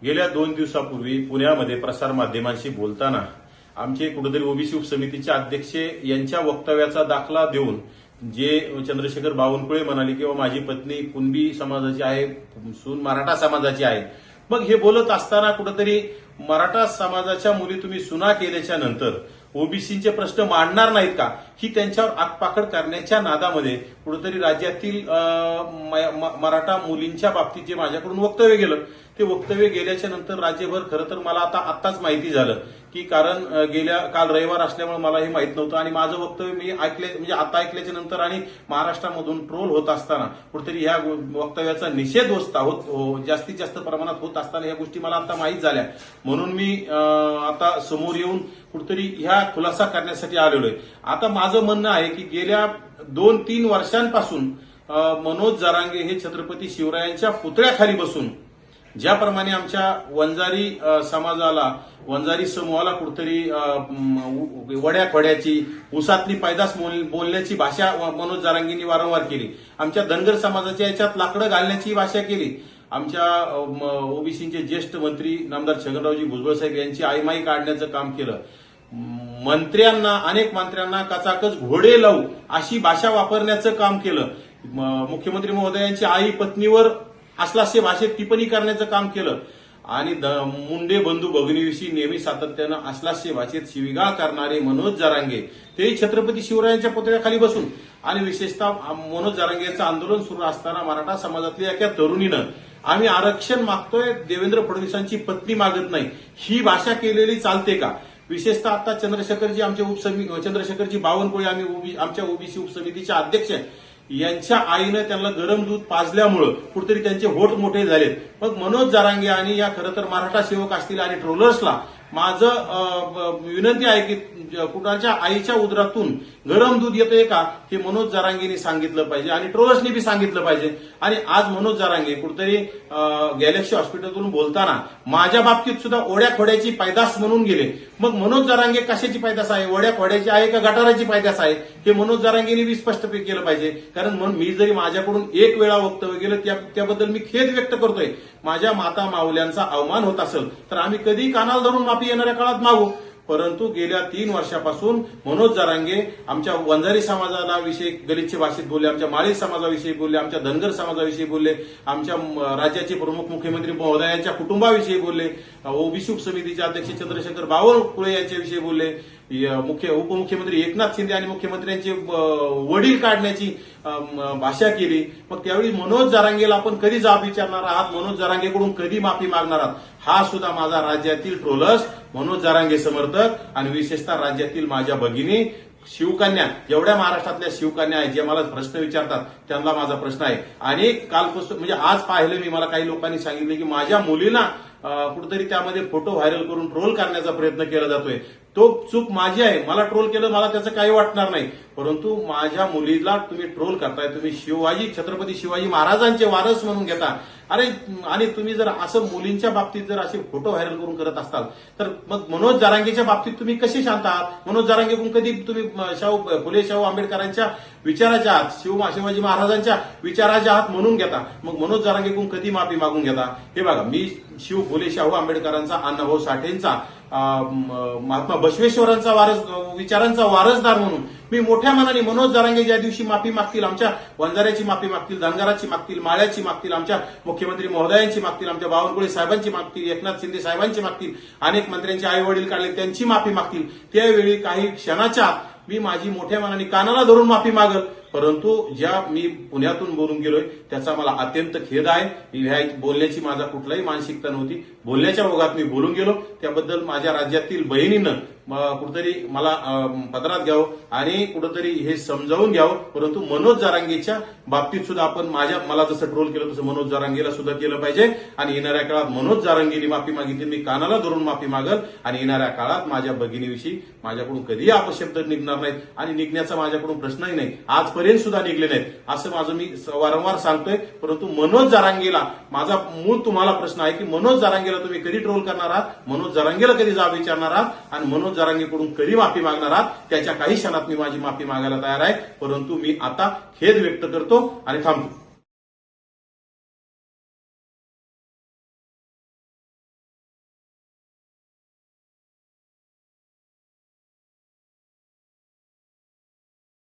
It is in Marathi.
गेल्या 2 दिवसापूर्वी पुण्यामध्ये प्रसार माध्यमांशी बोलताना आमचे कुठेतरी ओबीसी उपसमितीचे अध्यक्ष यांच्या वक्तव्याचा दाखला देऊन जे चंद्रशेखर बावनकुळे म्हणाले की माझी पत्नी कुणबी समाजाची आहे, सून मराठा समाजाची आहे. मग हे बोलत असताना कुठेतरी मराठा समाजाच्या मुली तुम्ही सुना केल्याच्या नंतर ओबीसीचे प्रश्न मांडणार नाहीत का, ही त्यांच्यावर आगपाखड करण्याच्या नादामध्ये कुठेतरी राज्यातील मराठा मुलींच्या बाबतीत जे माझ्याकडून वक्तव्य गेलं ते वक्तव्य गेल्याच्या नंतर राज्यभर खरं तर मला आत्ताच माहिती झालं की कारण काल रविवार असल्यामुळे मला हे माहित नव्हतं आणि माझं वक्तव्य मी म्हणजे आता ऐकल्याच्या नंतर आणि महाराष्ट्रामधून ट्रोल होत असताना कुठेतरी ह्या वक्तव्याचा निषेध जास्तीत जास्त प्रमाणात होत असताना ह्या गोष्टी मला आता माहीत झाल्या. म्हणून मी आता समोर येऊन कुठेतरी ह्या खुलासा करण्यासाठी आलेलो आहे. आता माझं म्हणणं आहे की गेल्या 2-3 वर्षांपासून मनोज जरांगे हे छत्रपती शिवरायांच्या पुतळ्याखाली बसून ज्याप्रमाणे आमच्या वंजारी समाजाला, वंजारी समूहाला कुठेतरी वड्याखोड्याची, उसातली पैदास बोलण्याची भाषा मनोज जरांगेंनी वारंवार केली. आमच्या धनगर समाजाच्या याच्यात लाकडं घालण्याची भाषा केली. आमच्या ओबीसीचे ज्येष्ठ मंत्री नामदार छगनरावजी भुजबळ साहेब यांची आईमाई काढण्याचं काम केलं. अनेक मंत्र्यांना कचाकच घोडे लावू अशी भाषा वापरण्याचं काम केलं. मुख्यमंत्री महोदयांची आई पत्नीवर अस्लास्य भाषेत टिप्पणी करण्याचं काम केलं आणि मुंडे बंधू भगिनीविषयी नेहमी सातत्यानं अस्लास्य भाषेत शिवीगाळ करणारे मनोज जरांगे ते छत्रपती शिवरायांच्या पुतळ्याखाली बसून आणि विशेषतः मनोज जरांगे यांचं आंदोलन सुरू असताना मराठा समाजातल्या एका तरुणीनं आम्ही आरक्षण मागतोय, देवेंद्र फडणवीसांची पत्नी मागत नाही, ही भाषा केलेली चालते का? विशेषतः आता चंद्रशेखरजी बावनकुळे आमच्या ओबीसी उपसमितीचे अध्यक्ष यांच्या आईनं त्यांना गरम दूध पाजल्यामुळं कुठेतरी त्यांचे होठ मोठे झालेत. मग मनोज जरांगे आणि या खरं तर मराठा सेवक असतील आणि ट्रोलर्सला माझं विनंती आहे की कुणाच्या आईच्या उदरातून गरम दूध येतंय का हे मनोज जरांगेंनी सांगितलं पाहिजे आणि ट्रोलर्सनी बी सांगितलं पाहिजे. आणि आज मनोज जरांगे कुठेतरी गॅलेक्सी हॉस्पिटलवरून बोलताना माझ्या बाबतीत सुद्धा ओढ्याखोड्याची पैदास म्हणून गेले. मग मनोज जरांगे कशाची पैदास आहे, ओढ्याखोड्याची आहे का गटाराची पैदास आहे, हे मनोज जरांगेंनी बी स्पष्ट केलं पाहिजे. कारण मी जरी माझ्याकडून एक वेळा वक्तव्य गेलं त्याबद्दल मी खेद व्यक्त करतोय. माझ्या माता माऊल्यांचा अवमान होत असेल तर आम्ही कधी कानाला धरून माफी येणाऱ्या काळात मागू. परंतु गेल्या 3 वर्षापासून मनोज जरांगे आमच्या वंजारी समाजाला विषयी गलिच्छ भाषेत बोलले, आमच्या माळी समाजाविषयी बोलले, आमच्या धनगर समाजाविषयी बोलले, आमच्या राज्याचे प्रमुख मुख्यमंत्री महोदयांच्या कुटुंबाविषयी बोलले, ओबीसी उपसमितीचे अध्यक्ष चंद्रशेखर बावनकुळे यांच्याविषयी बोलले, उपमुख्यमंत्री एकनाथ शिंदे आणि मुख्यमंत्र्यांचे वडील काढण्याची भाषा केली. मग त्यावेळी मनोज जरांगेला आपण कधी जाब विचारणार आहात, मनोज जरांगेकडून कधी माफी मागणार आहात, हा सुद्धा माझा राज्यातील ट्रोलर्स, मनोज जरांगे समर्थक आणि विशेषतः राज्यातील माझ्या भगिनी शिवकन्या, जेवढ्या महाराष्ट्रातल्या शिवकन्या आहेत जे मला प्रश्न विचारतात त्यांना माझा प्रश्न आहे. आणि कालपासून म्हणजे आज पाहिलं मी, मला काही लोकांनी सांगितले की माझ्या मुलीला कुठेतरी त्यामध्ये फोटो व्हायरल करून ट्रोल करण्याचा प्रयत्न केला जातोय. तो चूक माझी आहे, मला ट्रोल केलं मला त्याचं काही वाटणार नाही. परंतु माझ्या मुलीला तुम्ही ट्रोल करताय, तुम्ही छत्रपती शिवाजी महाराजांचे वारस म्हणून घेता. अरे आणि तुम्ही जर असं मुलींच्या बाबतीत जर असे फोटो व्हायरल करून करत असताल तर मग मनोज जरांगेच्या बाबतीत तुम्ही कसे शांत आहात? मनोज जरांगेकडून कधी तुम्ही फुले शाहू आंबेडकरांच्या विचाराच्या आहात, शिवाजी महाराजांच्या विचाराच्या आहात म्हणून घेता, मग मनोज जरांगेकडून कधी माफी मागून घेता? हे बघा, मी फुले शाहू आंबेडकरांचा, अण्णाभाऊ साठेंचा, महात्मा बसवेश्वरांचा विचारांचा वारसदार म्हणून मी मोठ्या मनाने मनोज जरांगे ज्या दिवशी माफी मागतील, आमच्या वंजाऱ्याची माफी मागतील, धनगराची मागतील, माळ्याची मागतील, आमच्या मुख्यमंत्री महोदयांची मागतील, आमच्या बावनकुळे साहेबांची मागतील, एकनाथ शिंदे साहेबांची मागतील, अनेक मंत्र्यांचे आई वडील काढले त्यांची माफी मागतील, त्यावेळी काही क्षणाच्या मी माझी मोठ्या मनाने कानाला धरून माफी मागल. परंतु ज्या मी पुण्यातून बोलून गेलोय त्याचा मला अत्यंत खेद आहे. बोलण्याची माझा कुठलाही मानसिकता नव्हती, बोलण्याच्या ओघात मी बोलून गेलो. त्याबद्दल माझ्या राज्यातील बहिणीनं कुठेतरी मला पदरात घ्यावं आणि कुठेतरी हे समजावून घ्यावं. परंतु मनोज जरांगेच्या बाबतीत सुद्धा आपण मला जसं ट्रोल केलं तसं मनोज जरांगेला सुद्धा केलं पाहिजे. आणि येणाऱ्या काळात मनोज जरांगेने माफी मागितली, मी कानाला धरून माफी मागल. आणि येणाऱ्या काळात माझ्या भगिनीविषयी माझ्याकडून कधीही अपशब्द निघणार नाहीत आणि निघण्याचा माझ्याकडून प्रश्नही नाही, आजपर्यंत सुद्धा निघले नाहीत असं माझं मी वारंवार सांगतोय. परंतु मनोज जरांगेला माझा मूळ तुम्हाला प्रश्न आहे की मनोज जरांगेला तुम्ही कधी ट्रोल करणार आहात, मनोज जरांगेला कधी जाब विचारणार आहात आणि मनोज जरांगेकडून कधी माफी मागणार आहात? त्याच्या काही क्षणात मी माझी माफी मागायला तयार आहे. परंतु मी आता खेद व्यक्त करतो आणि थांबतो.